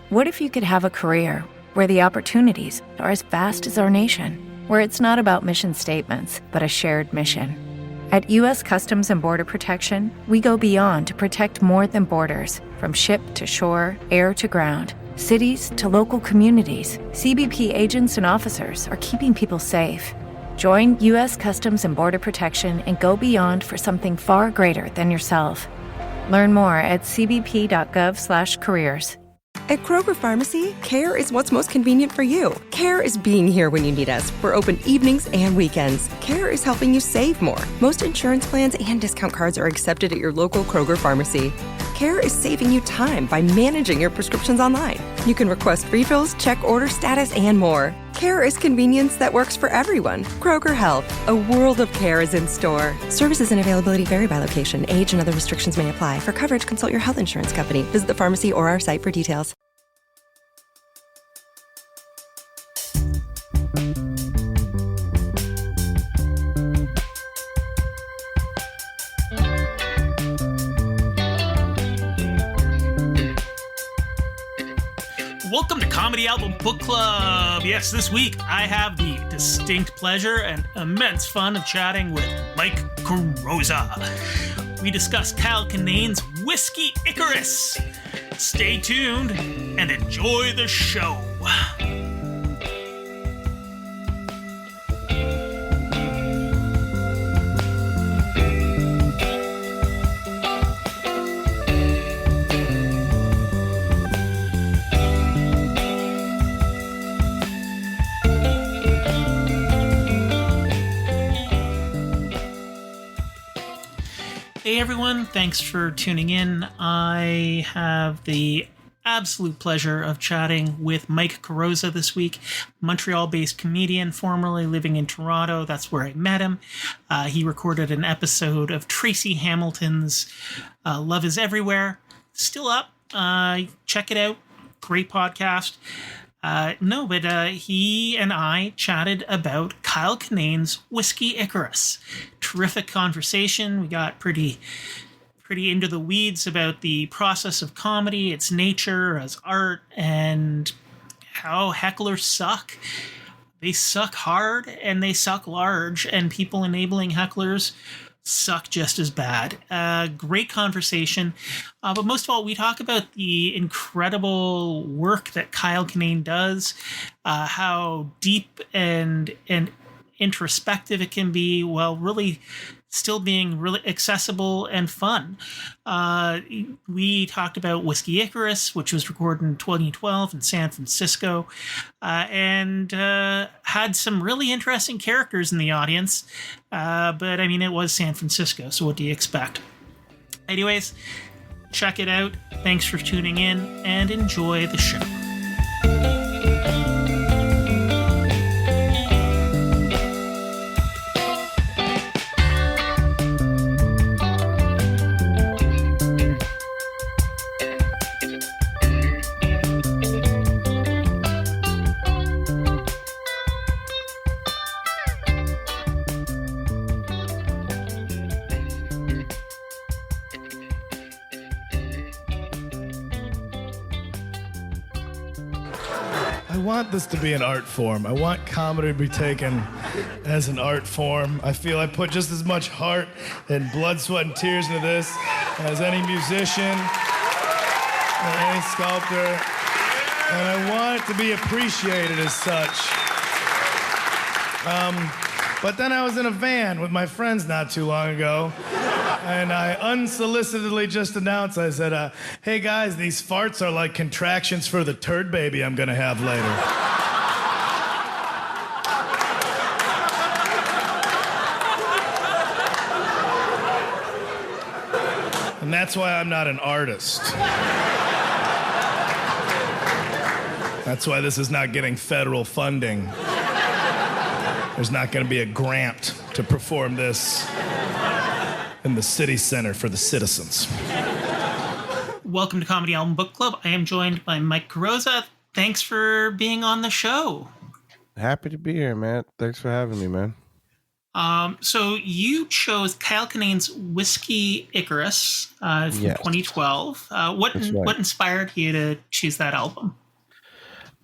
What if you could have a career where the opportunities are as vast as our nation, where it's not about mission statements, but a shared mission? At U.S. Customs and Border Protection, we go beyond to protect more than borders. From ship to shore, air to ground, cities to local communities, CBP agents and officers are keeping people safe. Join U.S. Customs and Border Protection and go beyond for something far greater than yourself. Learn more at cbp.gov/careers. At Kroger Pharmacy, care is what's most convenient for you. Care is being here when you need us. We're open evenings and weekends. Care is helping you save more. Most insurance plans and discount cards are accepted at your local Kroger Pharmacy. Care is saving you time by managing your prescriptions online. You can request refills, check order status, and more. Care is convenience that works for everyone. Kroger Health, a world of care is in store. Services and availability vary by location. Age and other restrictions may apply. For coverage, consult your health insurance company. Visit the pharmacy or our site for details. Welcome to Comedy Album Book Club. Yes, this week I have the distinct pleasure and immense fun of chatting with Mike Carrozza. We discuss Kyle Kinane's Whiskey Icarus. Stay tuned and enjoy the show. Hey everyone, thanks for tuning in. I have the absolute pleasure of chatting with Mike Carrozza this week, Montreal-based comedian, formerly living in Toronto. That's where I met him. He recorded an episode of Tracy Hamilton's Love is Everywhere. Still up. Check it out. Great podcast. He and I chatted about Kyle Kinane's Whiskey Icarus. Terrific conversation. We got pretty into the weeds about the process of comedy, its nature as art, and how hecklers suck. They suck hard and they suck large, and people enabling hecklers suck just as bad. Great conversation. But most of all, we talk about the incredible work that Kyle Kinane does, how deep and introspective it can be, while really still being really accessible and fun. We talked about Whiskey Icarus, which was recorded in 2012 in San Francisco, and had some really interesting characters in the audience. But I mean, it was San Francisco, so what do you expect? Anyways, check it out. Thanks for tuning in and enjoy the show. I want this to be an art form. I want comedy to be taken as an art form. I feel I put just as much heart and blood, sweat, and tears into this as any musician or any sculptor. And I want it to be appreciated as such. But then I was in a van with my friends not too long ago, and I unsolicitedly just announced, I said, hey guys, these farts are like contractions for the turd baby I'm gonna have later. And that's why I'm not an artist. That's why this is not getting federal funding. There's not going to be a grant to perform this in the city center for the citizens. Welcome to Comedy Album Book Club. I am joined by Mike Carrozza. Thanks for being on the show. Happy to be here, man. Thanks for having me, man. So you chose Kyle Kinane's Whiskey Icarus from Yes. 2012. What That's right. what inspired you to choose that album?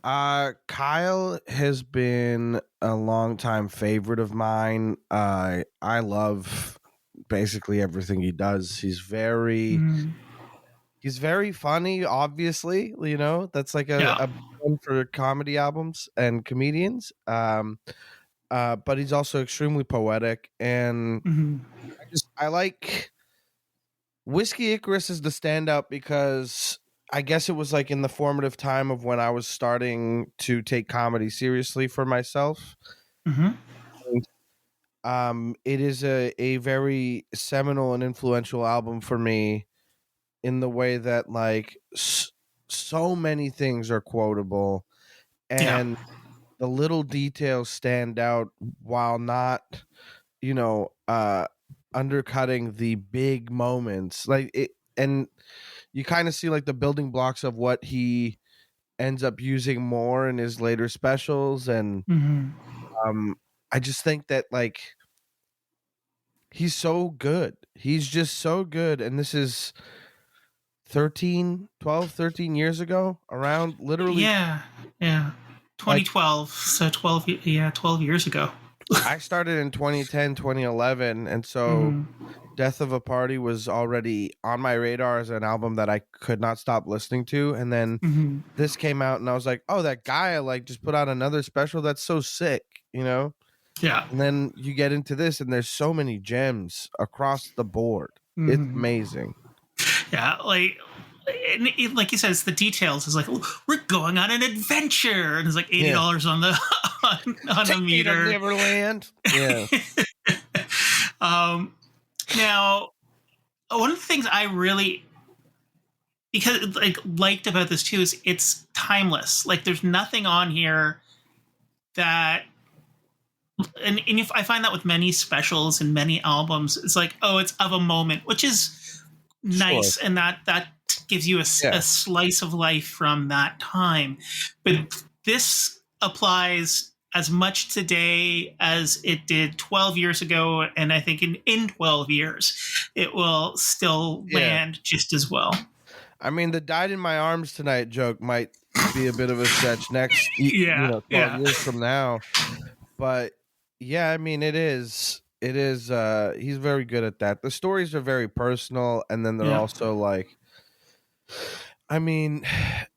Kyle has been a longtime favorite of mine. I love basically everything he does. He's very funny, obviously, you know, that's like Yeah. a one for comedy albums and comedians. But he's also extremely poetic, and I like Whiskey Icarus is the standout because I guess it was like in the formative time of when I was starting to take comedy seriously for myself. Mm-hmm. It is a very seminal and influential album for me in the way that like so many things are quotable, Yeah. and the little details stand out while not, you know, undercutting the big moments like it. And you kind of see like the building blocks of what he ends up using more in his later specials. And I just think that like he's so good. He's just so good. And this is 13 years ago, around literally. Yeah. 2012. So 12. Yeah, 12 years ago. I started in 2010, 2011. And so Death of a Party was already on my radar as an album that I could not stop listening to. And then this came out and I was like, oh, that guy like just put out another special. That's so sick, you know? Yeah. And then you get into this and there's so many gems across the board. It's amazing. Yeah, like you said, it's the details. It's like, we're going on an adventure, and it's like $80 on the on the meter. Neverland. Yeah. Now, one of the things I really liked about this too is it's timeless. Like, there's nothing on here that. And if I find that with many specials and many albums, it's like, oh, it's of a moment, which is nice, and that gives you a slice of life from that time. But this applies as much today as it did 12 years ago, and I think in 12 years it will still land just as well. I mean, the "died in my arms tonight" joke might be a bit of a stretch next 12 years from now, but yeah, I mean, it is he's very good at that. The stories are very personal, and then they're also like, I mean,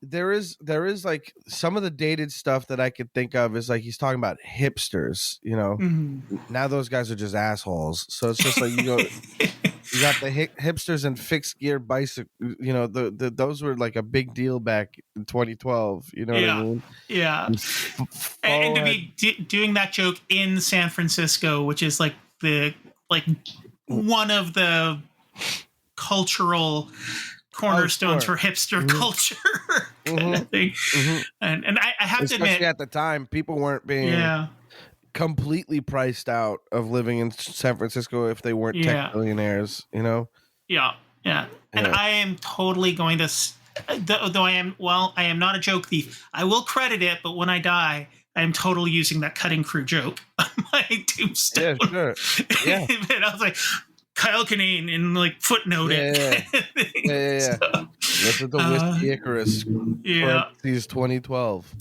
there is like some of the dated stuff that I could think of is like he's talking about hipsters, you know. Now those guys are just assholes. So it's just like you got the hipsters and fixed gear bicycle, you know, the those were like a big deal back in 2012, you know what I mean? Yeah. And to be doing that joke in San Francisco, which is like one of the cultural cornerstones for hipster culture kind of thing. And I have Especially to admit, at the time, people weren't being completely priced out of living in San Francisco if they weren't tech billionaires, you know? And I am totally going to, though I am not a joke thief. I will credit it, but when I die, I am totally using that cutting crew joke on my tombstone. Yeah, sure. Yeah. And I was like, Kyle Kinane in like footnote it. So, that's what the Whiskey Icarus. These 2012.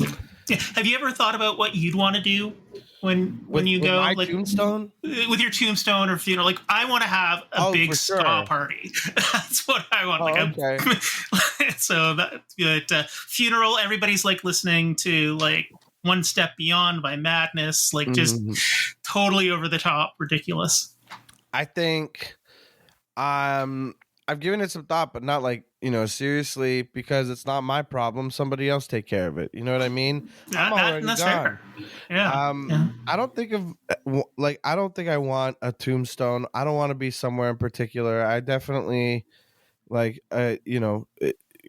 Have you ever thought about what you'd want to do when you go, my like tombstone? With your tombstone or funeral? Like, I want to have a big spa party. That's what I want. So that's good. Funeral. Everybody's like listening to like One Step Beyond by Madness. Like just totally over the top, ridiculous. I think I've given it some thought, but not like, you know, seriously, because it's not my problem. Somebody else take care of it. You know what I mean? I'm already that's gone. Fair. I don't think I want a tombstone. I don't want to be somewhere in particular. I definitely you know,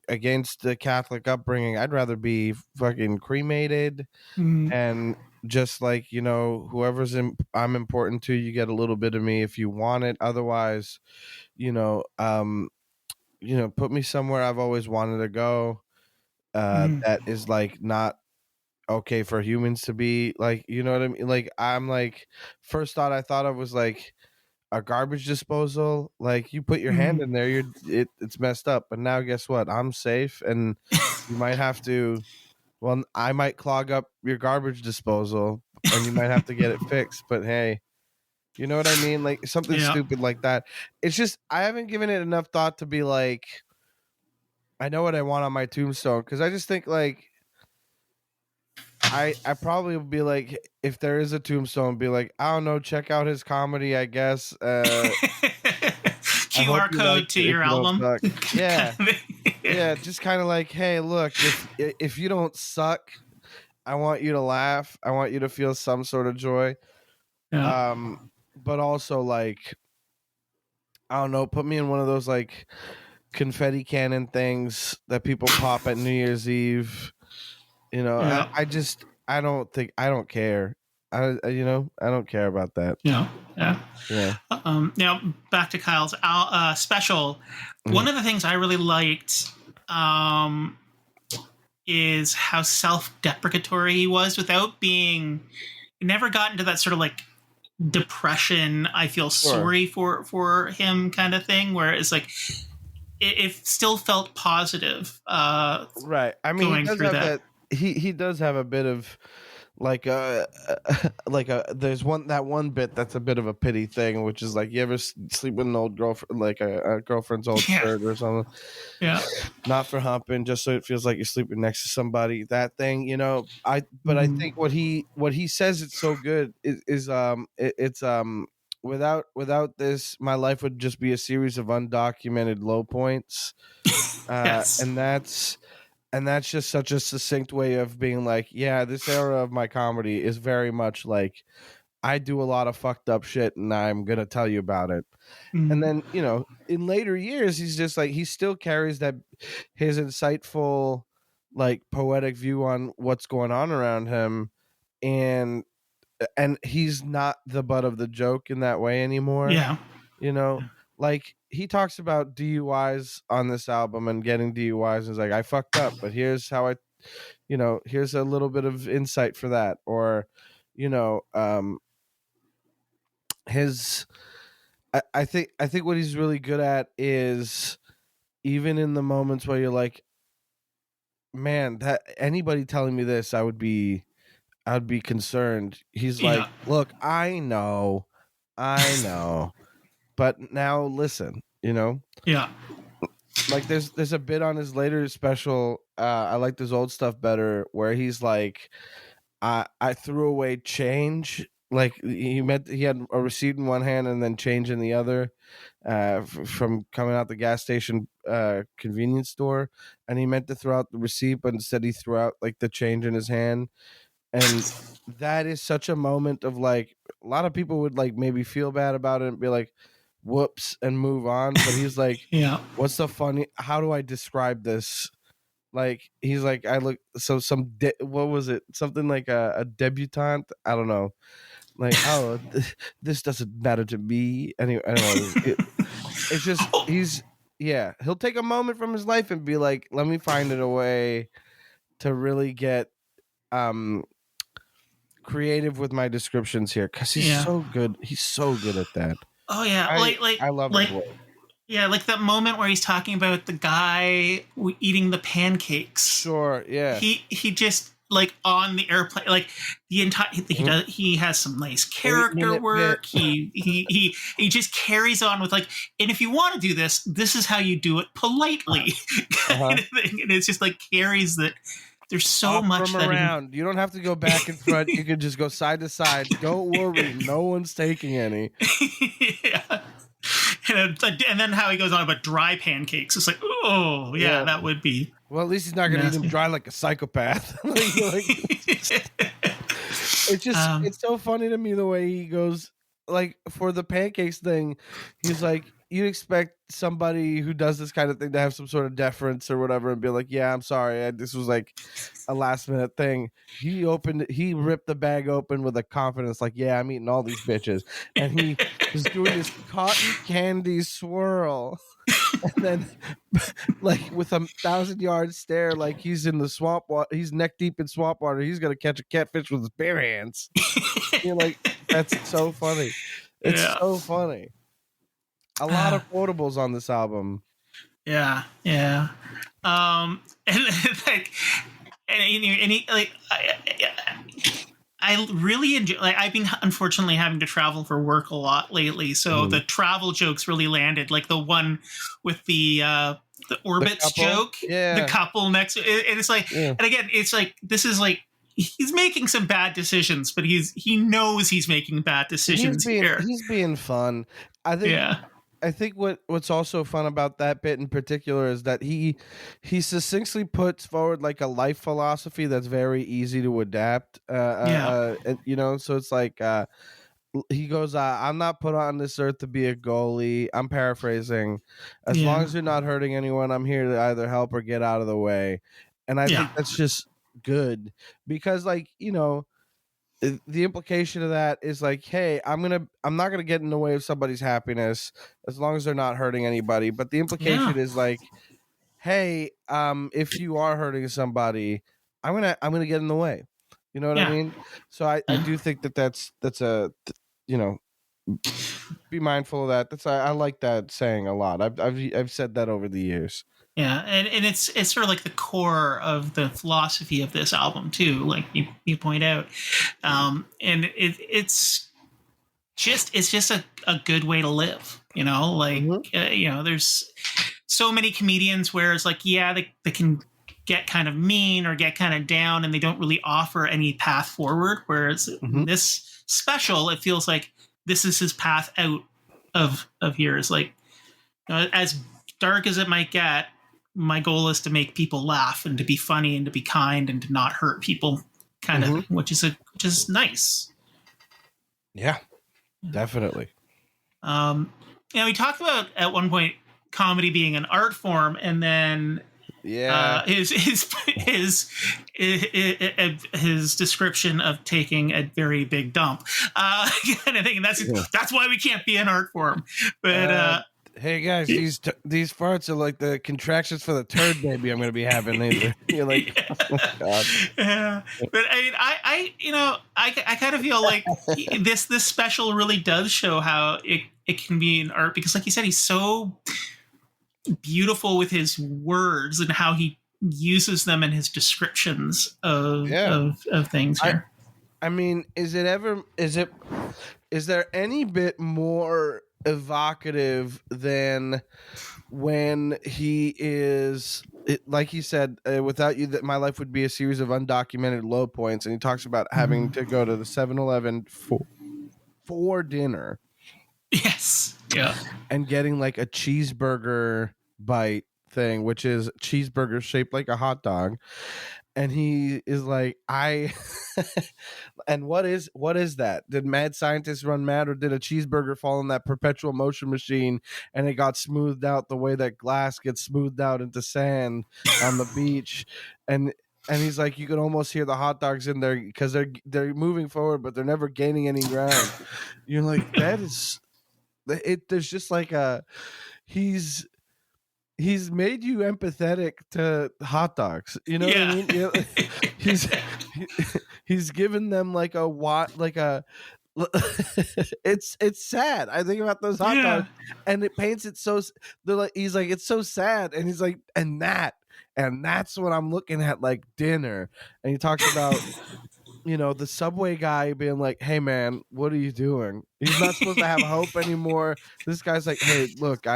against the Catholic upbringing, I'd rather be fucking cremated and just like, you know, whoever's I'm important to, you get a little bit of me if you want it. Otherwise, you know, put me somewhere I've always wanted to go. That is like not okay for humans to be like, you know what I mean? Like, I'm like, first thought I thought of was like a garbage disposal. Like, you put your hand in there, it's messed up. But now guess what? I'm safe, and you might have to. Well, I might clog up your garbage disposal, and you might have to get it fixed. But hey, you know what I mean? Like something stupid like that. It's just I haven't given it enough thought to be like, I know what I want on my tombstone, because I just think like I probably would be like, if there is a tombstone, be like, I don't know, check out his comedy, I guess. QR code to your album. Yeah. Yeah, just kind of like, hey, look, if you don't suck, I want you to laugh. I want you to feel some sort of joy. Yeah. But also like, I don't know, put me in one of those like confetti cannon things that people pop at New Year's Eve. You know, Yeah. I don't care. I don't care about that. Yeah. Yeah. Now back to Kyle's special. One of the things I really liked is how self-deprecatory he was without being. He never got into that sort of like depression. I feel sorry for him kind of thing, where it's like it still felt positive. Right. I mean, going through that. He does have a bit of like there's that one bit that's a bit of a pity thing, which is like, you ever sleep with an old girlfriend, like a girlfriend's old shirt or something, not for humping, just so it feels like you're sleeping next to somebody, that thing, you know. I think what he says, it's so good, is without this, my life would just be a series of undocumented low points. Yes. And that's just such a succinct way of being like, yeah, this era of my comedy is very much like, I do a lot of fucked up shit, and I'm going to tell you about it. And then, you know, in later years, he's just like, he still carries that, his insightful, like, poetic view on what's going on around him. And he's not the butt of the joke in that way anymore. Yeah. You know, like, he talks about DUIs on this album and getting DUIs, and he's like, I fucked up, but here's how here's a little bit of insight for that. Or, you know, I think what he's really good at is, even in the moments where you're like, man, that anybody telling me this, I'd be concerned. He's like, look, I know, but now listen, you know? Yeah. Like, there's a bit on his later special, I like this old stuff better, where he's like, I threw away change. Like, he had a receipt in one hand and then change in the other, from coming out the gas station convenience store, and he meant to throw out the receipt, but instead he threw out like the change in his hand. And that is such a moment of like, a lot of people would like maybe feel bad about it and be like, whoops, and move on. But he's like, what's the funny, how do I describe this? Like, he's like, I look, so what was it? Something like a debutante? I don't know. Like, oh, this doesn't matter to me. Anyway, it's just, he'll take a moment from his life and be like, let me find it a way to really get creative with my descriptions here, because he's so good. He's so good at that. Oh yeah, I love his work. Yeah, like that moment where he's talking about the guy eating the pancakes. Sure, yeah. He just, like, on the airplane, like the entire he has some nice character work. He just carries on with like, and if you want to do this, this is how you do it politely, kind of thing. And it's just like carries that. There's so much from around. You don't have to go back and front. You can just go side to side. Don't worry, no one's taking any. Yeah. And then how he goes on about dry pancakes. It's like, oh, yeah, that would be. Well, at least he's not going to eat them dry like a psychopath. It's just, it's so funny to me the way he goes, like, for the pancakes thing, he's like, you'd expect somebody who does this kind of thing to have some sort of deference or whatever and be like, yeah, I'm sorry, this was like a last minute thing. He ripped the bag open with a confidence like, yeah, I'm eating all these bitches, and he was doing this cotton candy swirl. And then, like with a 1,000-yard stare, like he's in the swamp water, he's neck deep in swamp water. He's gonna catch a catfish with his bare hands. You're like, that's so funny. It's so funny. A lot of quotables on this album. Yeah. And like, and he like. I really enjoy. Like, I've been unfortunately having to travel for work a lot lately, so the travel jokes really landed. Like the one with the orbits joke, the couple next. And it's like, and again, it's like this is like he's making some bad decisions, but he knows he's making bad decisions here. He's being fun. I think what's also fun about that bit in particular is that he succinctly puts forward like a life philosophy that's very easy to adapt. So it's like he goes, I'm not put on this earth to be a goalie. I'm paraphrasing. As long as you're not hurting anyone, I'm here to either help or get out of the way. And I think that's just good because, like, the implication of that is like, hey, I'm not gonna get in the way of somebody's happiness as long as they're not hurting anybody. But the implication is like, hey, if you are hurting somebody, I'm gonna get in the way. You know what I mean? So I do think that's a be mindful of that. I like that saying a lot. I've said that over the years. Yeah, and it's sort of like the core of the philosophy of this album too, like you point out, and it's just a good way to live, like there's so many comedians where it's like, they can get kind of mean or get kind of down, and they don't really offer any path forward. Whereas in this special, it feels like this is his path out of here. Is like as dark as it might get. My goal is to make people laugh and to be funny and to be kind and to not hurt people, kind of, which is nice. Yeah, definitely. We talked about at one point comedy being an art form, and then his description of taking a very big dump, kind of thing. And that's why we can't be an art form, but. Hey guys, these farts are like the contractions for the turd baby I'm going to be having later. You're like, oh God. Yeah, but I kind of feel like this special really does show how it can be an art, because like you said, he's so beautiful with his words and how he uses them in his descriptions of things here. I mean, is there any bit more evocative than when he is, like he said, without you that my life would be a series of undocumented low points, and he talks about having to go to the 7-Eleven for dinner, and getting like a cheeseburger bite thing, which is cheeseburger shaped like a hot dog, and he is like, and what is that? Did mad scientists run mad, or did a cheeseburger fall in that perpetual motion machine and it got smoothed out the way that glass gets smoothed out into sand on the beach? And he's like, you can almost hear the hot dogs in there because they're moving forward, but they're never gaining any ground. You're like, that is it. There's just like he's made you empathetic to hot dogs. You know what I mean? He's given them like it's sad. I think about those hot dogs, and it paints it so. He's like, it's so sad, and he's like, and that's what I'm looking at, like dinner. And he talks about the subway guy being like, hey man, what are you doing? He's not supposed to have hope anymore. This guy's like, hey, look,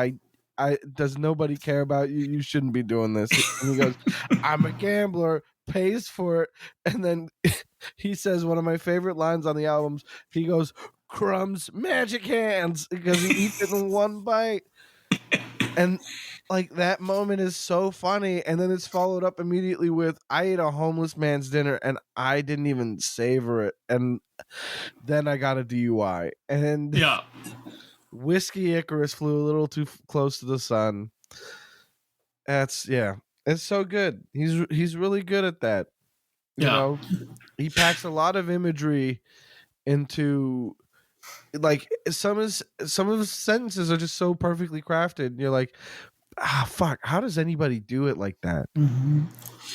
does nobody care about you? You shouldn't be doing this. And he goes, I'm a gambler, pays for it. And then he says one of my favorite lines on the albums. He goes, crumbs, magic hands, because he eats it in one bite. And like that moment is so funny. And then it's followed up immediately with, I ate a homeless man's dinner and I didn't even savor it. And then I got a DUI. And Whiskey Icarus flew a little too close to the sun. That's it's so good. He's really good at that. You know, he packs a lot of imagery into, like, some of his sentences are just so perfectly crafted. And you're like, fuck, how does anybody do it like that? Mm-hmm.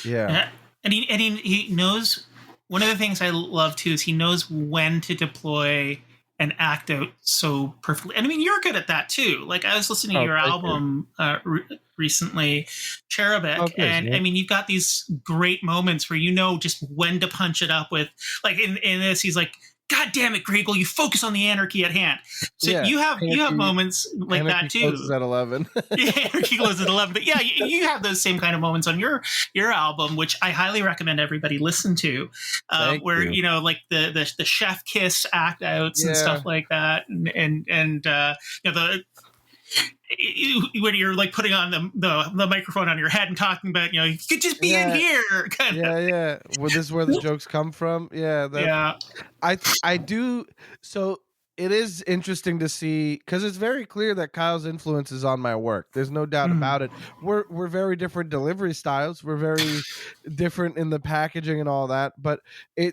Yeah. And he knows. One of the things I love too is he knows when to deploy and act out so perfectly. And I mean, you're good at that too. Like, I was listening to your album recently, Cherubic, and I mean, you've got these great moments where you know just when to punch it up with. Like in this, he's like, God damn it, Gregel, you focus on the anarchy at hand. So you have moments like that too. Closes at 11. Anarchy closes at 11. But yeah, you have those same kind of moments on your album, which I highly recommend everybody listen to. Where you know, like the chef kiss act outs and stuff like that, and you know, the when you're like putting on the microphone on your head and talking about, you know, you could just be in here. Yeah. Well, this is where the jokes come from. I do. So it is interesting to see, because it's very clear that Kyle's influence is on my work. There's no doubt about it. We're very different delivery styles. We're very different in the packaging and all that. But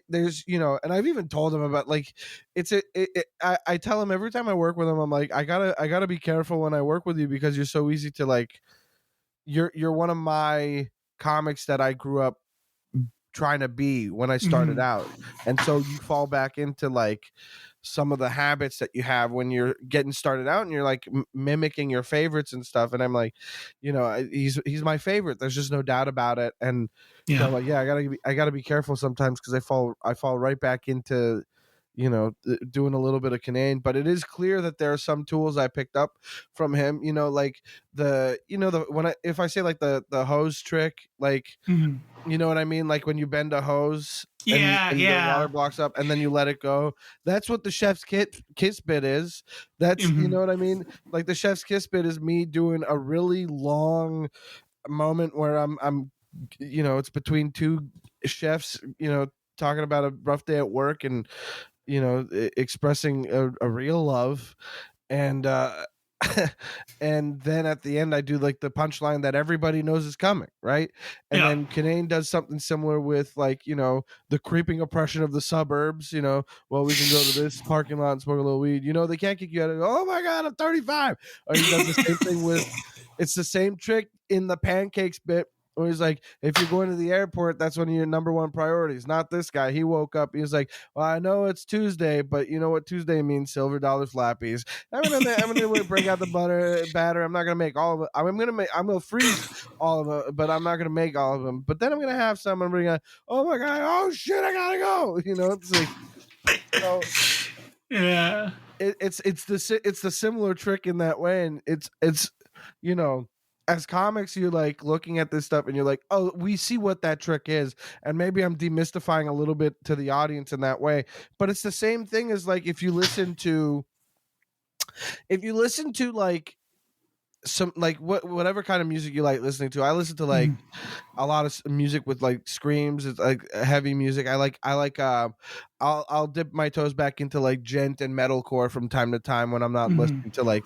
there's, you know, and I've even told him about, like, I tell him every time I work with him, I'm like, I gotta be careful when I work with you, because you're so easy to, like, you're one of my comics that I grew up trying to be when I started out. And so you fall back into, like, some of the habits that you have when you're getting started out, and you're like mimicking your favorites and stuff. And I'm like, you know, he's my favorite. There's just no doubt about it. And so I'm like, I gotta be careful sometimes, because I fall right back into, you know, doing a little bit of Kinane. But it is clear that there are some tools I picked up from him, you know, like if I say like the hose trick, like, you know what I mean? Like when you bend a hose and the water blocks up and then you let it go. That's what the chef's kiss bit is. That's, you know what I mean? Like the chef's kiss bit is me doing a really long moment where I'm, you know, it's between two chefs, you know, talking about a rough day at work and, you know, expressing a real love. And, and then at the end I do like the punchline that everybody knows is coming, right? And then Kinane does something similar with, like, you know, the creeping oppression of the suburbs, you know, well, we can go to this parking lot and smoke a little weed, you know, they can't kick you out of, oh my god, I'm 35. Or he does the same thing with, it's the same trick in the pancakes bit, where he's like, if you're going to the airport, that's one of your number one priorities. Not this guy. He woke up. He was like, well, I know it's Tuesday, but you know what Tuesday means? Silver dollar flappies. I'm gonna break out the batter. I'm not gonna make all of it. I'm gonna freeze all of it, but I'm not gonna make all of them. But then I'm gonna have some. I'm gonna, oh my god, oh shit, I gotta go. You know, it's like, so, yeah. It's the similar trick in that way, and it's you know, as comics, you're like looking at this stuff and you're like, oh, we see what that trick is. And maybe I'm demystifying a little bit to the audience in that way. But it's the same thing as, like, if you listen to like some, like, whatever kind of music you like listening to. I listen to like a lot of music with like screams. It's like heavy music. I'll dip my toes back into like gent and metalcore from time to time when I'm not listening to like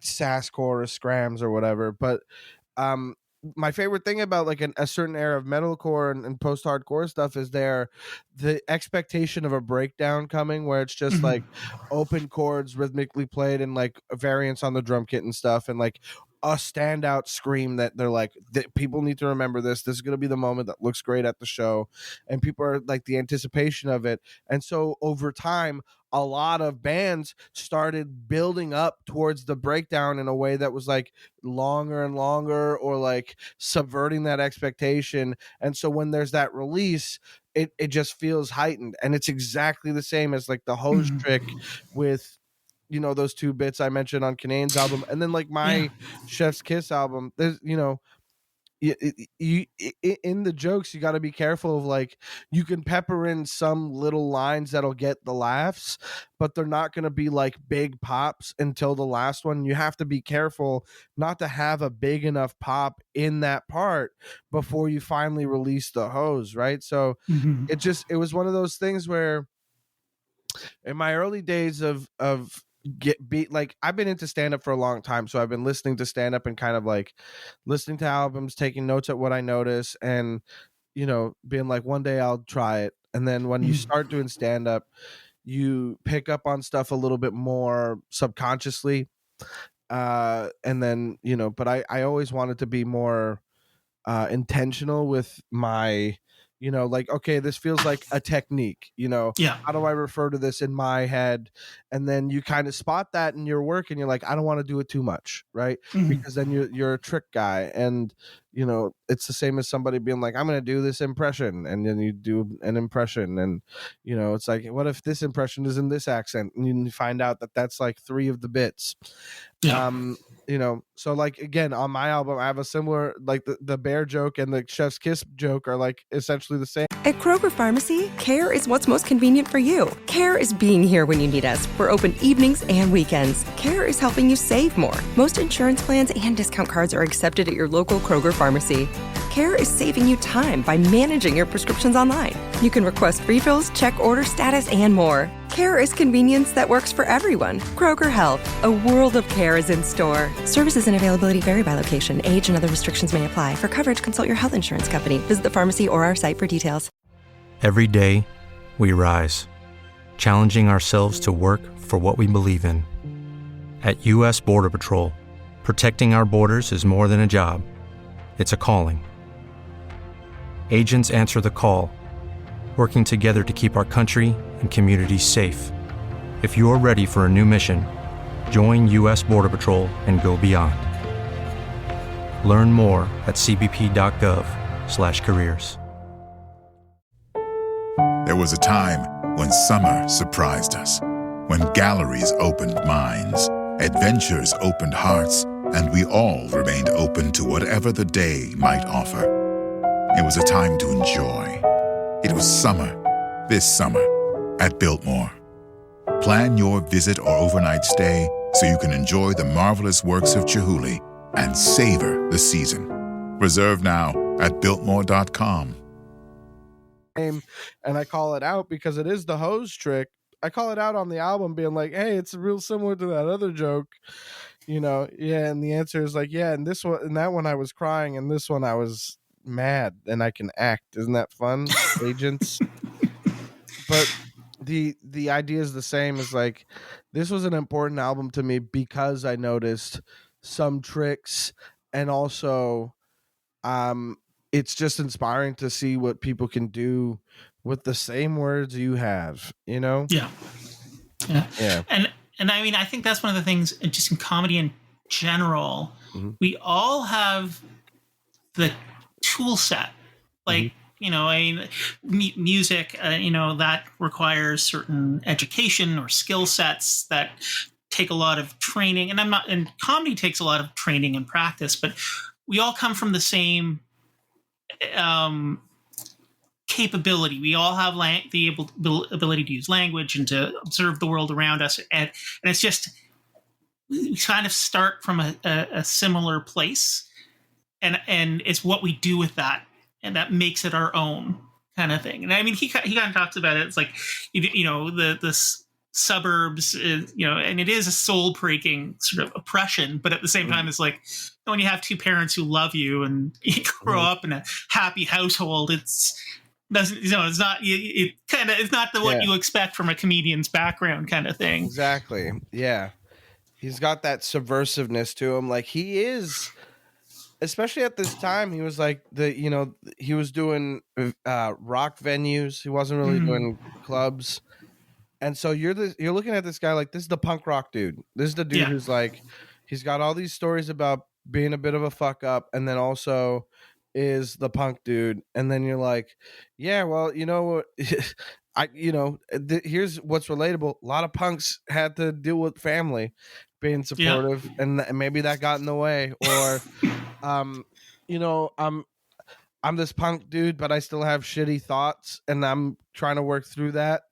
sasscore or scrams or whatever. But my favorite thing about like a certain era of metalcore and post-hardcore stuff is the expectation of a breakdown coming, where it's just like open chords rhythmically played and like variants on the drum kit and stuff, and like a standout scream that they're like, people need to remember this is going to be the moment that looks great at the show, and people are like the anticipation of it. And so over time, a lot of bands started building up towards the breakdown in a way that was like longer and longer, or like subverting that expectation. And so when there's that release, it just feels heightened. And it's exactly the same as like the hose trick with, you know, those two bits I mentioned on Kinane's album, and then like my Chef's Kiss album. There's, you know, you in the jokes, you got to be careful of, like, you can pepper in some little lines that'll get the laughs, but they're not going to be like big pops until the last one. You have to be careful not to have a big enough pop in that part before you finally release the hose, right? So it was one of those things where in my early days of I've been into stand up for a long time, so I've been listening to stand up and kind of like listening to albums, taking notes at what I notice, and being like, one day I'll try it. And then when you start doing stand up, you pick up on stuff a little bit more subconsciously, and then but I always wanted to be more intentional with my like, okay, this feels like a technique, how do I refer to this in my head? And then you kind of spot that in your work and you're like, I don't want to do it too much, right? Because then you're a trick guy, and it's the same as somebody being like, I'm going to do this impression, and then you do an impression, and it's like, what if this impression is in this accent, and you find out that that's like 3 of the bits. So like, again, on my album I have a similar, like the bear joke and the chef's kiss joke are like essentially the same. At Kroger Pharmacy, care is what's most convenient for you. Care is being here when you need us. We're open evenings and weekends. Care is helping you save more. Most insurance plans and discount cards are accepted at your local Kroger Pharmacy. Care is saving you time by managing your prescriptions online. You can request refills, check order status, and more. Care is convenience that works for everyone. Kroger Health, a world of care is in store. Services and availability vary by location. Age and other restrictions may apply. For coverage, consult your health insurance company. Visit the pharmacy or our site for details. Every day, we rise, challenging ourselves to work for what we believe in. At U.S. Border Patrol, protecting our borders is more than a job. It's a calling. Agents answer the call, working together to keep our country and communities safe. If you're ready for a new mission, join U.S. Border Patrol and go beyond. Learn more at cbp.gov/careers. There was a time when summer surprised us, when galleries opened minds, adventures opened hearts, and we all remained open to whatever the day might offer. It was a time to enjoy. It was summer, this summer, at Biltmore. Plan your visit or overnight stay so you can enjoy the marvelous works of Chihuly and savor the season. Reserve now at Biltmore.com. And I call it out because it is the hose trick. I call it out on the album being like, hey, it's real similar to that other joke, and the answer is like, yeah, and this one, and that one I was crying, and this one I was mad, and I can act. Isn't that fun? Agents. But the idea is the same. As like, this was an important album to me because I noticed some tricks, and also it's just inspiring to see what people can do with the same words you have, Yeah. And I mean, I think that's one of the things just in comedy in general, we all have the tool set, like, I mean, music, that requires certain education or skill sets that take a lot of training, and comedy takes a lot of training and practice, but we all come from the same capability. We all have the ability to use language and to observe the world around us, and it's just, we kind of start from a similar place, and it's what we do with that, and that makes it our own kind of thing. And I mean, he kind of talks about it. It's like, the suburbs, and it is a soul breaking sort of oppression, but at the same time, it's like, when you have 2 parents who love you and you grow up in a happy household, it's not what you expect from a comedian's background kind of thing. Exactly. Yeah. He's got that subversiveness to him. Like, he is, especially at this time, he was like he was doing rock venues. He wasn't really doing clubs. And so you're looking at this guy like, this is the punk rock dude. This is the dude who's like, he's got all these stories about being a bit of a fuck up, and then also is the punk dude. And then you're like, yeah, well, here's what's relatable. A lot of punks had to deal with family being supportive, and maybe that got in the way. Or, I'm this punk dude, but I still have shitty thoughts, and I'm trying to work through that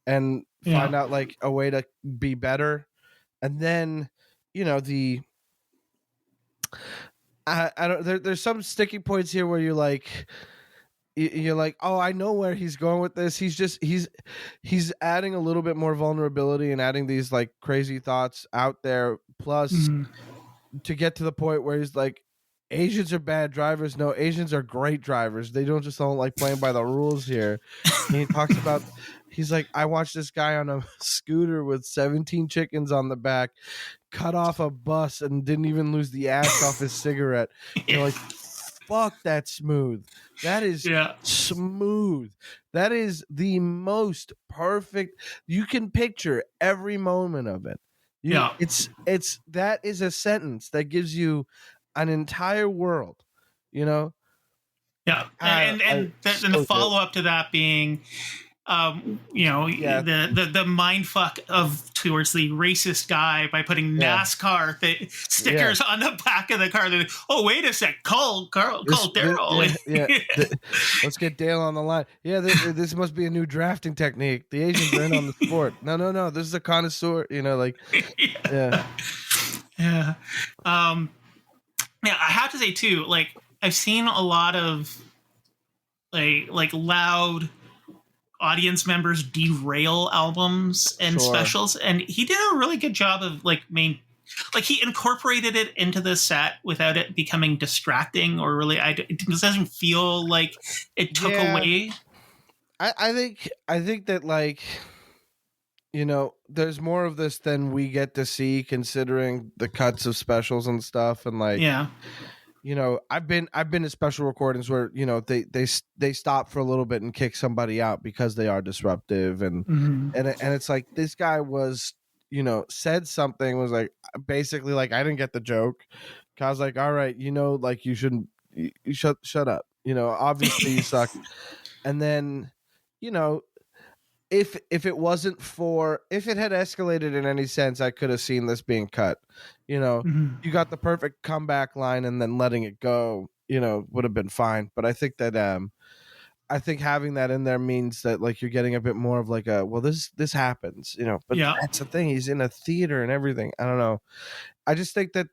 and find out like a way to be better. And then, I don't, there's some sticky points here where you're like, you're like, oh, I know where he's going with this. He's adding a little bit more vulnerability and adding these like crazy thoughts out there. Plus, to get to the point where he's like, Asians are bad drivers. No, Asians are great drivers. They don't like playing by the rules here. And he talks about, he's like, I watched this guy on a scooter with 17 chickens on the back, cut off a bus and didn't even lose the ash off his cigarette. You're like, fuck, that's smooth. That is smooth. That is the most perfect. You can picture every moment of it. It's that is a sentence that gives you an entire world, you know? Yeah. And the follow up to that being, the mind fuck towards the racist guy by putting NASCAR stickers on the back of the car. Oh, wait a sec, call Daryl. Let's get Dale on the line. Yeah, this must be a new drafting technique. The Asians are in on the sport. No. This is a connoisseur. Yeah. I have to say too, like I've seen a lot of like loud audience members derail albums and specials, and he did a really good job of he incorporated it into the set without it becoming distracting or really it doesn't feel like it took away. I think that there's more of this than we get to see, considering the cuts of specials and stuff, and I've been to special recordings where they stop for a little bit and kick somebody out because they are disruptive, and it's like this guy was said something, was like basically like, I didn't get the joke. I was like, all right, you shouldn't, you shut up, obviously you suck. And then if it had escalated in any sense, I could have seen this being cut. You got the perfect comeback line, and then letting it go, would have been fine. But I think that having that in there means that you're getting a bit more of this happens, but that's the thing. He's in a theater and everything. I don't know. I just think that,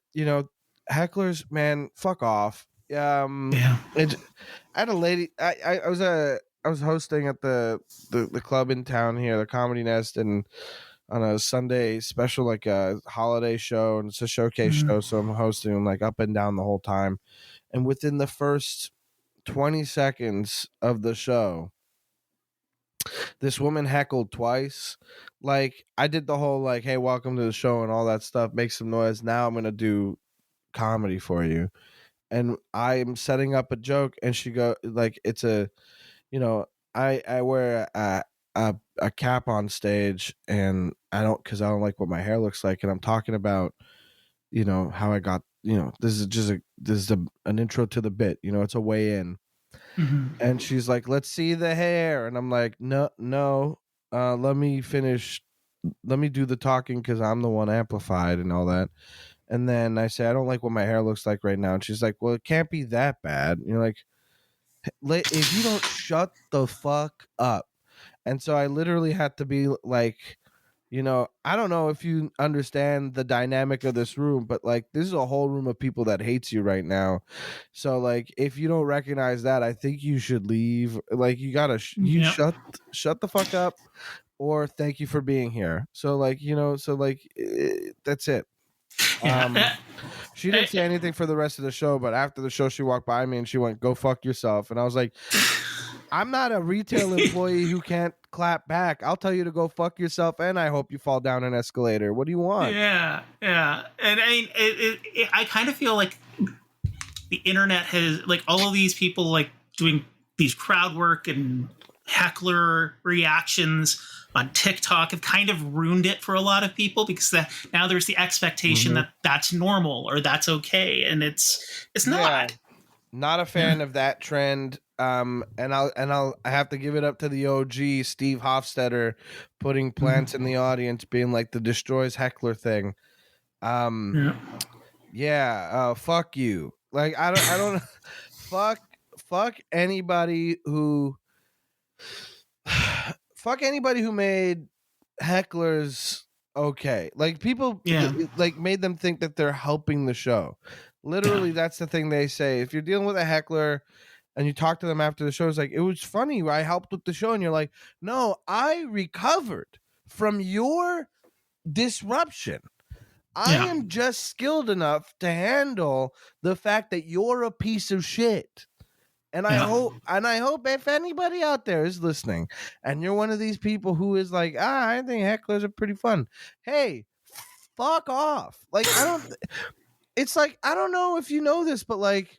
hecklers, man, fuck off. I had a lady, I was hosting at the club in town here, the Comedy Nest, and on a Sunday special, like a holiday show, and it's a showcase show. So I'm hosting up and down the whole time. And within the first 20 seconds of the show, this woman heckled twice. I did the whole hey, welcome to the show and all that stuff, make some noise. Now I'm going to do comedy for you. And I'm setting up a joke, and she go it's a, I wear a cap on stage, and because I don't like what my hair looks like. And I'm talking about, how I got, this is an intro to the bit, it's a way in. And she's like, let's see the hair. And I'm like, no, let me finish. Let me do the talking, because I'm the one amplified and all that. And then I say, I don't like what my hair looks like right now. And she's like, well, it can't be that bad. And you're like, if you don't shut the fuck up. And so I literally had to be like, I don't know if you understand the dynamic of this room, but this is a whole room of people that hates you right now. So if you don't recognize that, I think you should leave. You gotta shut the fuck up, or thank you for being here. So that's it. She didn't say anything for the rest of the show, but after the show, she walked by me and she went, "Go fuck yourself." And I was like, I'm not a retail employee who can't clap back. I'll tell you to go fuck yourself, and I hope you fall down an escalator. What do you want? Yeah. And I mean, I kind of feel like the internet has, all of these people doing these crowd work and heckler reactions on TikTok have kind of ruined it for a lot of people, because now there's the expectation that that's normal or that's okay, and it's not. Not a fan of that trend. I have to give it up to the OG Steve Hofstetter putting plants in the audience, being the destroys heckler thing. Fuck you. I don't fuck anybody who made hecklers okay. People made them think that they're helping the show. Literally, that's the thing they say. If you're dealing with a heckler and you talk to them after the show, it's like, it was funny, I helped with the show, and you're like, no, I recovered from your disruption. I am just skilled enough to handle the fact that you're a piece of shit. And I hope if anybody out there is listening and you're one of these people who is like, I think hecklers are pretty fun. Hey, fuck off. Like, it's like, I don't know if you know this, but like,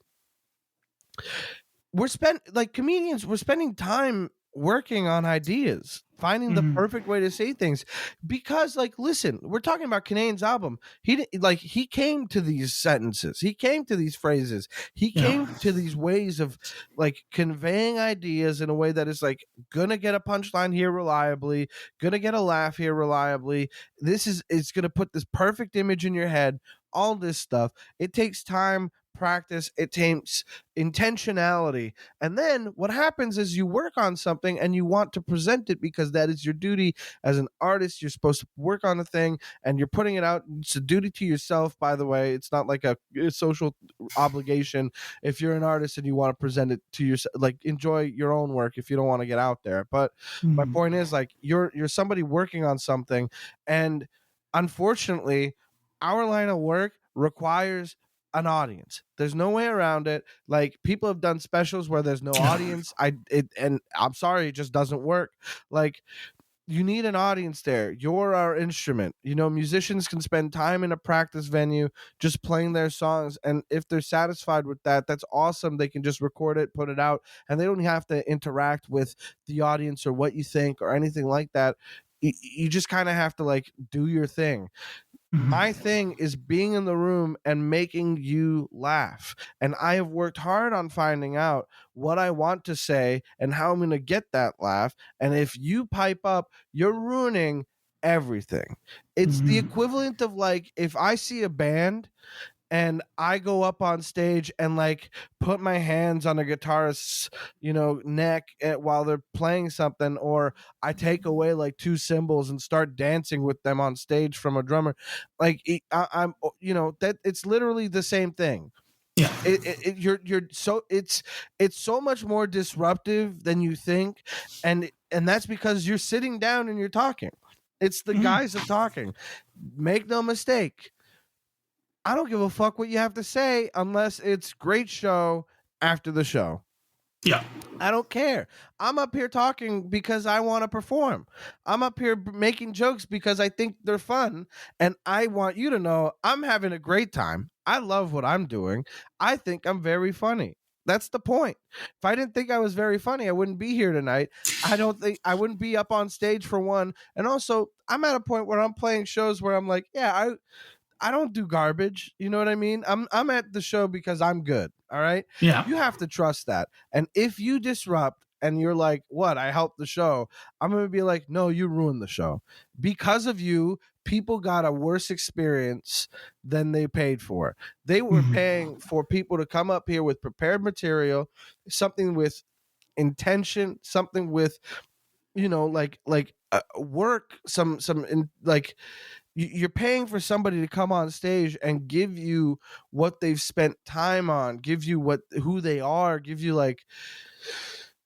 comedians, we're spending time working on ideas, finding the perfect way to say things, because like, listen, we're talking about Kinane's album. He came to these sentences, he came to these phrases, he came to these ways of like conveying ideas in a way that is like gonna get a punchline here reliably, gonna get a laugh here reliably. It's gonna put this perfect image in your head, all this stuff. It takes time, practice, it takes intentionality. And then what happens is you work on something and you want to present it because that is your duty as an artist. You're supposed to work on a thing and you're putting it out. It's a duty to yourself, by the way. It's not like a social obligation. If you're an artist and you want to present it to yourself, like, enjoy your own work if you don't want to get out there. But my point is, like, you're somebody working on something, and unfortunately our line of work requires an audience. There's no way around it. Like, people have done specials where there's no audience. And I'm sorry, it just doesn't work. Like, you need an audience there. You're our instrument. You know, musicians can spend time in a practice venue just playing their songs, and if they're satisfied with that, that's awesome. They can just record it, put it out, and they don't have to interact with the audience or what you think or anything like that. You just kind of have to like do your thing. My thing is being in the room and making you laugh. And I have worked hard on finding out what I want to say and how I'm going to get that laugh. And if you pipe up, you're ruining everything. It's the equivalent of like, if I see a band and I go up on stage and like put my hands on a guitarist's, neck while they're playing something, or I take away like two cymbals and start dancing with them on stage from a drummer, like I'm, that it's literally the same thing. Yeah, it's so much more disruptive than you think, and that's because you're sitting down and you're talking. It's the guys of talking. Make no mistake. I don't give a fuck what you have to say unless it's great show after the show. Yeah. I don't care. I'm up here talking because I want to perform. I'm up here making jokes because I think they're fun. And I want you to know I'm having a great time. I love what I'm doing. I think I'm very funny. That's the point. If I didn't think I was very funny, I wouldn't be here tonight. I don't think I wouldn't be up on stage, for one. And also, I'm at a point where I'm playing shows where I'm like, yeah, I don't do garbage. You know what I mean? I'm at the show because I'm good. All right. Yeah. You have to trust that. And if you disrupt and you're like, what? I helped the show. I'm going to be like, no, you ruined the show. Because of you, people got a worse experience than they paid for. They were paying for people to come up here with prepared material, something with intention, something with, work, like, you're paying for somebody to come on stage and give you what they've spent time on, give you who they are, give you like,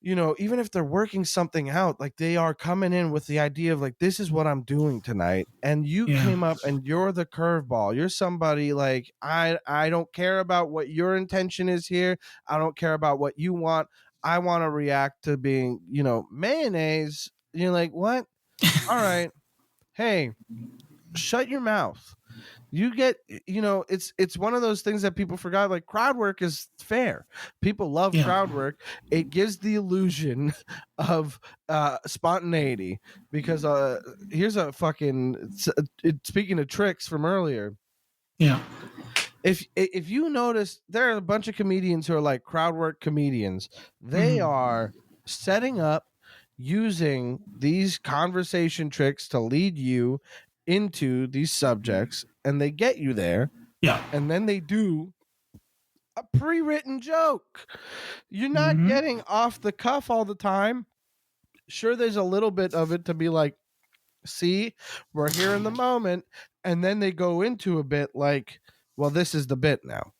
even if they're working something out, like they are coming in with the idea of like, this is what I'm doing tonight. And you came up and you're the curveball. You're somebody like, I don't care about what your intention is here. I don't care about what you want. I want to react to being, mayonnaise. You're like, what? All right. Hey, shut your mouth. You get, it's one of those things that people forgot. Like, crowd work is fair. People love crowd work. It gives the illusion of spontaneity, because here's a fucking, speaking of tricks from earlier. Yeah. If you notice, there are a bunch of comedians who are like crowd work comedians. They are setting up, using these conversation tricks to lead you into these subjects, and they get you there. Yeah. And then they do a pre-written joke. You're not getting off the cuff all the time. Sure, there's a little bit of it to be like, see, we're here in the moment. And then they go into a bit like, well, this is the bit now.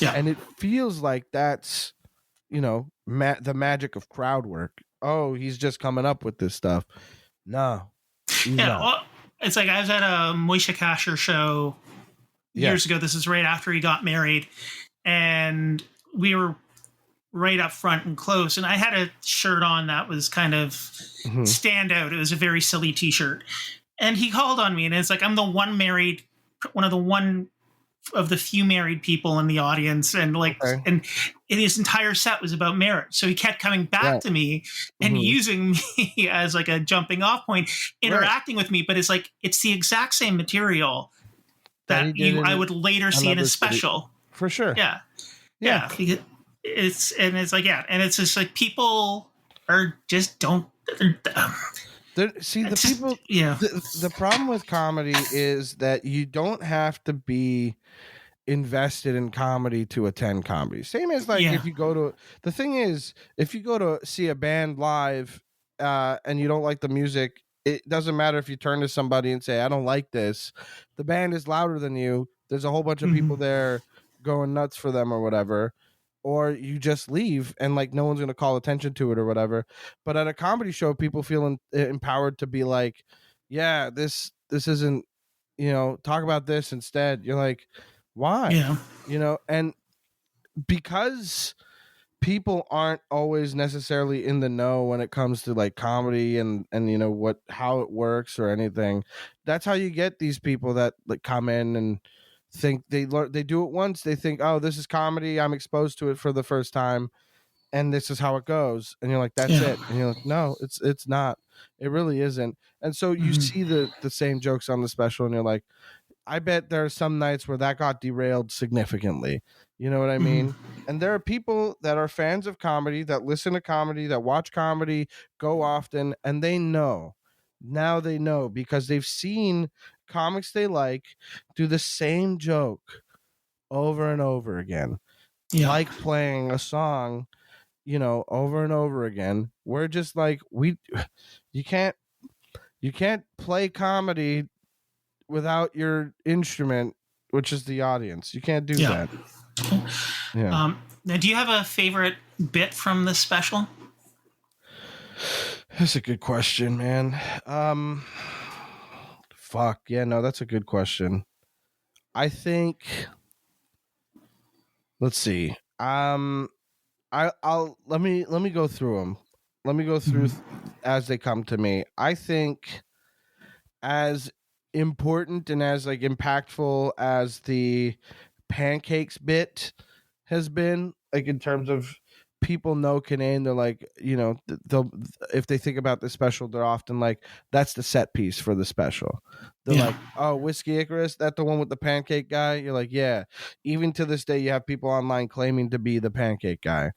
Yeah. And it feels like that's the magic of crowd work. Oh, he's just coming up with this stuff. No, he's not. Well, it's like I was at a Moishe Kasher show years ago. This is right after he got married, and we were right up front and close, and I had a shirt on that was kind of stand out. It was a very silly t-shirt, and he called on me, and it's like I'm the one of the few married people in the audience, and and his entire set was about marriage, so he kept coming back to me and using me as like a jumping off point, interacting with me, but it's like it's the exact same material that I would later see in a special. For sure. Yeah. It's just like people are just don't. The problem with comedy is that you don't have to be invested in comedy to attend comedy. Same as if you go to if you go to see a band live and you don't like the music, it doesn't matter if you turn to somebody and say, I don't like this. The band is louder than you. There's a whole bunch of people there going nuts for them or whatever. Or you just leave and no one's going to call attention to it or whatever. But at a comedy show, people feel empowered to be like, yeah, this isn't, talk about this instead. You're like, why? Yeah. And because people aren't always necessarily in the know when it comes to comedy and how it works or anything, that's how you get these people that come in and think they do it once, they think, oh, this is comedy, I'm exposed to it for the first time and this is how it goes, and you're like, that's it, and you're like, no, it's not, it really isn't. And so you see the same jokes on the special and you're like, I bet there are some nights where that got derailed significantly, you know what I mean? And there are people that are fans of comedy, that listen to comedy, that watch comedy, go often, and they know because they've seen comics they like do the same joke over and over again, like playing a song, over and over again. We're just like, you can't play comedy without your instrument, which is the audience. You can't do that. Now, do you have a favorite bit from this special? That's a good question, man. That's a good question. I think, let's see. I'll let me go through them. Let me go through as they come to me. I think as important and as impactful as the pancakes bit has been, in terms of people know Kinane, they're like, they'll, if they think about the special, they're often like, that's the set piece for the special. They're like, oh, Whiskey Icarus, that the one with the pancake guy? You're like, yeah. Even to this day, you have people online claiming to be the pancake guy.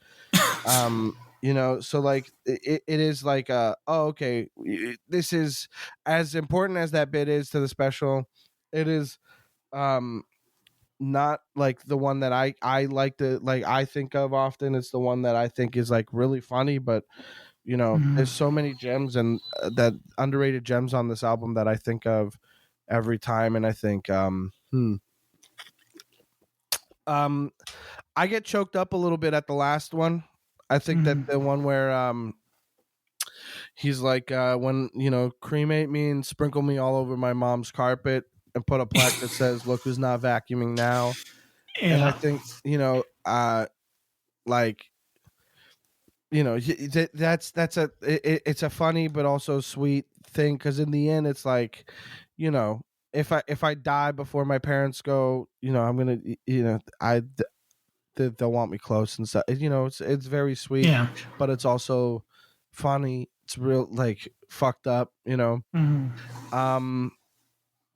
So it is like, oh, okay, this is as important as that bit is to the special. It is not like the one that I like to I think of often. It's the one that I think is really funny, but there's so many gems and that underrated gems on this album that I think of every time. And I think I get choked up a little bit at the last one. I think that the one where he's like, when cremate me and sprinkle me all over my mom's carpet and put a plaque that says, look who's not vacuuming now. And I think it's a funny but also sweet thing, because in the end it's like, if I die before my parents go, I'm gonna, they'll want me close and stuff. It's very sweet, but it's also funny. It's real fucked up.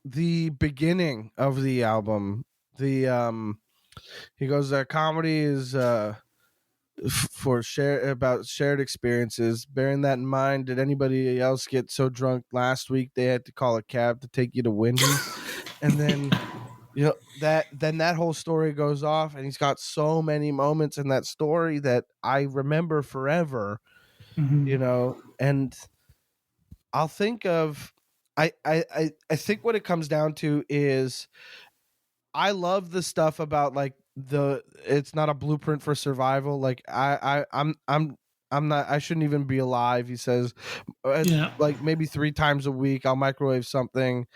The beginning of the album, he goes, comedy is for shared experiences. Bearing that in mind, did anybody else get so drunk last week they had to call a cab to take you to Wendy's? And then that whole story goes off, and he's got so many moments in that story that I remember forever. And I'll think of, I think what it comes down to is, I love the stuff about it's not a blueprint for survival. Like I'm not, I shouldn't even be alive. He says, like maybe 3 times a week, I'll microwave something,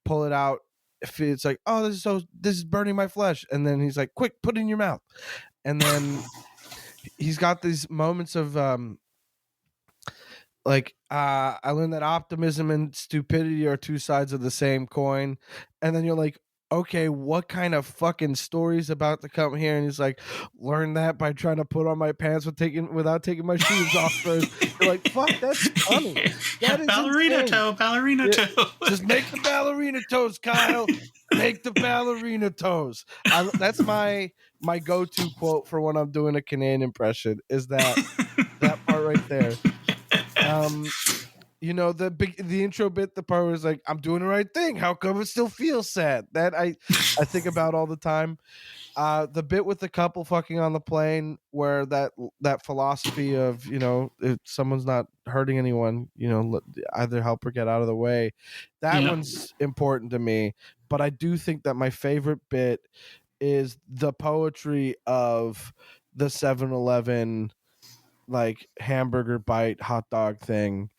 pull it out. If it's like, oh, this is burning my flesh. And then he's like, quick, put it in your mouth. And then he's got these moments of, I learned that optimism and stupidity are 2 sides of the same coin. And then you're like, okay, what kind of fucking story's about to come here? And he's like, learn that by trying to put on my pants without taking my shoes off first. You're like, fuck, that's funny. That is ballerina toe. Just make the ballerina toes, Kyle. Make the ballerina toes. That's my go-to quote for when I'm doing a Kinane impression, is that part right there. The intro bit, the part was like, I'm doing the right thing. How come it still feels sad? That I think about all the time. The bit with the couple fucking on the plane, where that philosophy of, if someone's not hurting anyone, either help or get out of the way. That one's important to me. But I do think that my favorite bit is the poetry of the 7-Eleven like hamburger bite hot dog thing.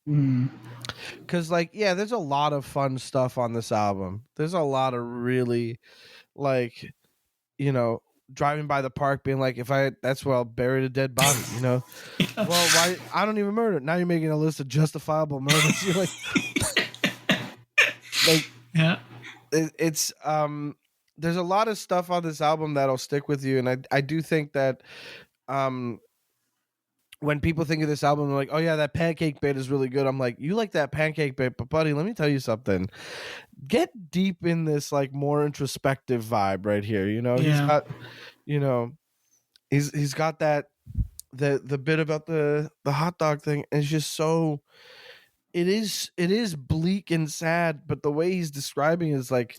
Because there's a lot of fun stuff on this album. There's a lot of really, driving by the park being like, that's where I'll bury the dead body, well, why? I don't even murder. Now you're making a list of justifiable murders. You're it's there's a lot of stuff on this album that'll stick with you, and I do think that when people think of this album, they're like, oh yeah, that pancake bit is really good. I'm like, you like that pancake bit, but buddy, let me tell you something. Get deep in this more introspective vibe right here. He's got, he's got that the bit about the hot dog thing. And it's just so, it is bleak and sad, but the way he's describing it is like,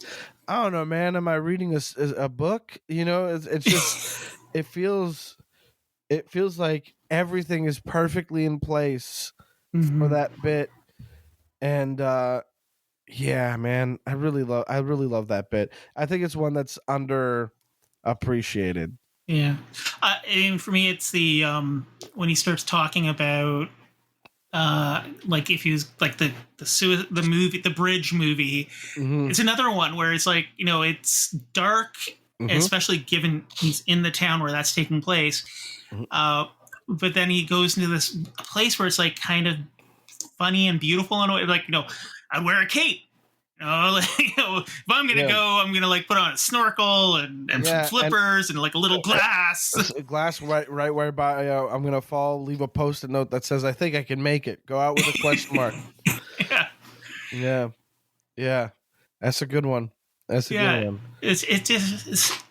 I don't know, man. Am I reading a book? It's just it feels like everything is perfectly in place for that bit. And yeah, man, I really love that bit. I think it's one that's underappreciated. Yeah. For me, it's the when he starts talking about if he was like the movie, the Bridge movie. It's another one where it's like, it's dark, especially given he's in the town where that's taking place. But then he goes into this place where it's like kind of funny and beautiful, and I'd wear a cape. If I'm gonna go, I'm gonna put on a snorkel and some flippers and a little glass. A glass right whereby I'm gonna fall. Leave a post-it note that says, "I think I can make it." Go out with a question mark. Yeah. That's a good one. That's a good one. It's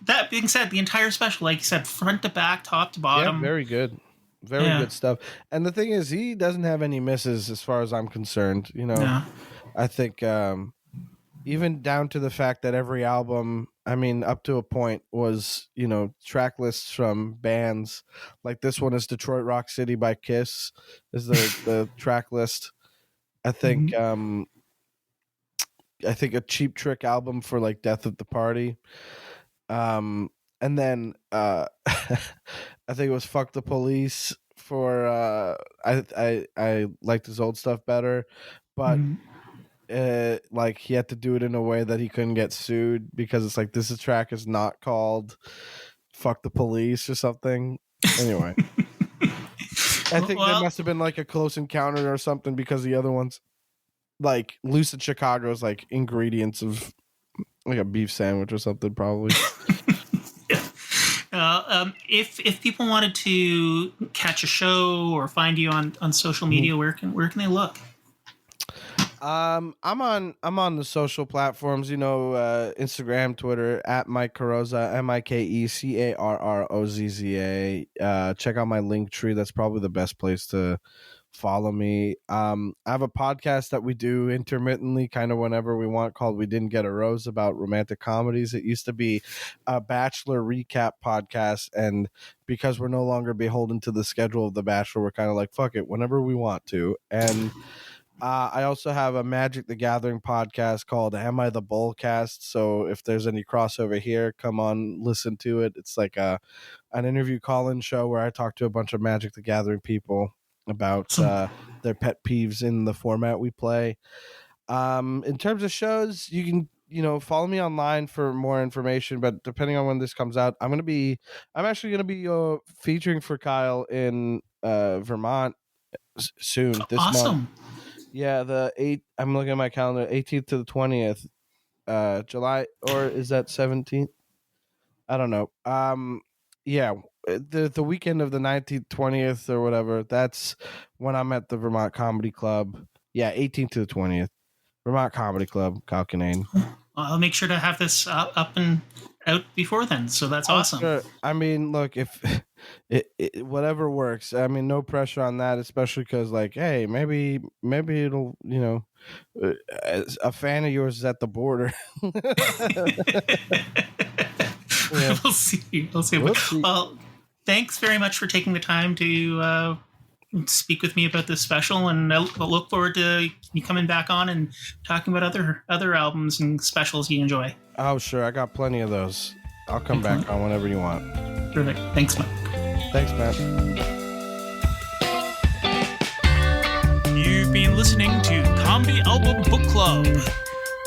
that being said, the entire special, like you said, front to back, top to bottom, very good. Very good stuff. And the thing is, he doesn't have any misses as far as I'm concerned. I think even down to the fact that every album, up to a point, was, track lists from bands. Like this one is Detroit Rock City by Kiss is the track list. I think a Cheap Trick album for Death at the Party. And then I think it was Fuck the Police for I liked his old stuff better, but he had to do it in a way that he couldn't get sued, because it's this track is not called Fuck the Police or something. Anyway, I think there must have been a close encounter or something, because the other ones, Lucid Chicago's ingredients of a beef sandwich or something, probably. If people wanted to catch a show or find you on social media, where can they look? I'm on the social platforms, Instagram, Twitter, at Mike Carrozza, MikeCarrozza. Check out my link tree. That's probably the best place to follow me. I have a podcast that we do intermittently, kind of whenever we want, called We Didn't Get a Rose, about romantic comedies. It used to be a Bachelor recap podcast, and because we're no longer beholden to the schedule of The Bachelor, we're kind of fuck it, whenever we want to. And I also have a Magic the Gathering podcast called Am I the Bullcast? So if there's any crossover here, come on, listen to it. It's like an interview call-in show where I talk to a bunch of Magic the Gathering people about their pet peeves in the format we play. In terms of shows, you can follow me online for more information, but depending on when this comes out, I'm actually gonna be featuring for Kyle in Vermont soon this month. Yeah, I'm looking at my calendar, 18th to the 20th July, or is that 17th? I don't know. Yeah, the weekend of the 19th, 20th or whatever, that's when I'm at the Vermont Comedy Club. Yeah, 18th to the 20th. Vermont Comedy Club, Kyle Kinane. I'll make sure to have this up and out before then. So that's awesome. Sure. I mean, look, if whatever works. I mean, no pressure on that, especially because, like, hey, maybe it'll, a fan of yours is at the border. Yeah. We'll see. Well, thanks very much for taking the time to speak with me about this special, and I'll look forward to you coming back on and talking about other albums and specials you enjoy. Oh, sure. I got plenty of those. I'll come back on whenever you want. Perfect. Thanks, Mike. Thanks, Matt. You've been listening to Comedy Album Book Club,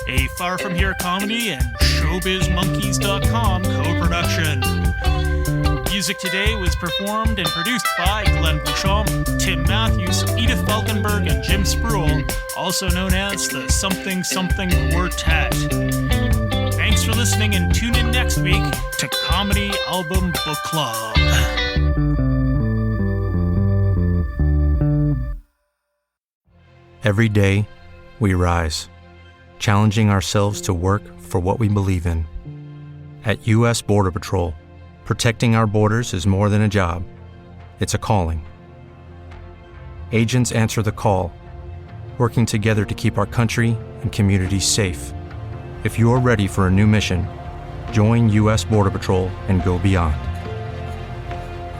a Far From Here comedy and ShowbizMonkeys.com co-production. Music today was performed and produced by Glenn Bouchon, Tim Matthews, Edith Falkenberg, and Jim Spruill, also known as the Something Something Quartet. Thanks for listening, and tune in next week to Comedy Album Book Club. Every day, we rise, challenging ourselves to work for what we believe in. At U.S. Border Patrol, protecting our borders is more than a job. It's a calling. Agents answer the call, working together to keep our country and communities safe. If you're ready for a new mission, join U.S. Border Patrol and go beyond.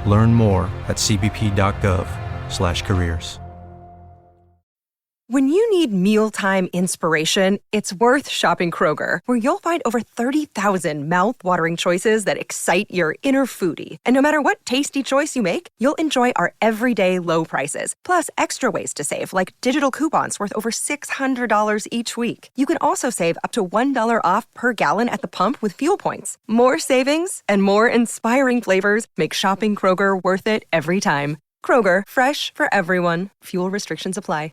Learn more at cbp.gov/careers. When you need mealtime inspiration, it's worth shopping Kroger, where you'll find over 30,000 mouth-watering choices that excite your inner foodie. And no matter what tasty choice you make, you'll enjoy our everyday low prices, plus extra ways to save, like digital coupons worth over $600 each week. You can also save up to $1 off per gallon at the pump with fuel points. More savings and more inspiring flavors make shopping Kroger worth it every time. Kroger, fresh for everyone. Fuel restrictions apply.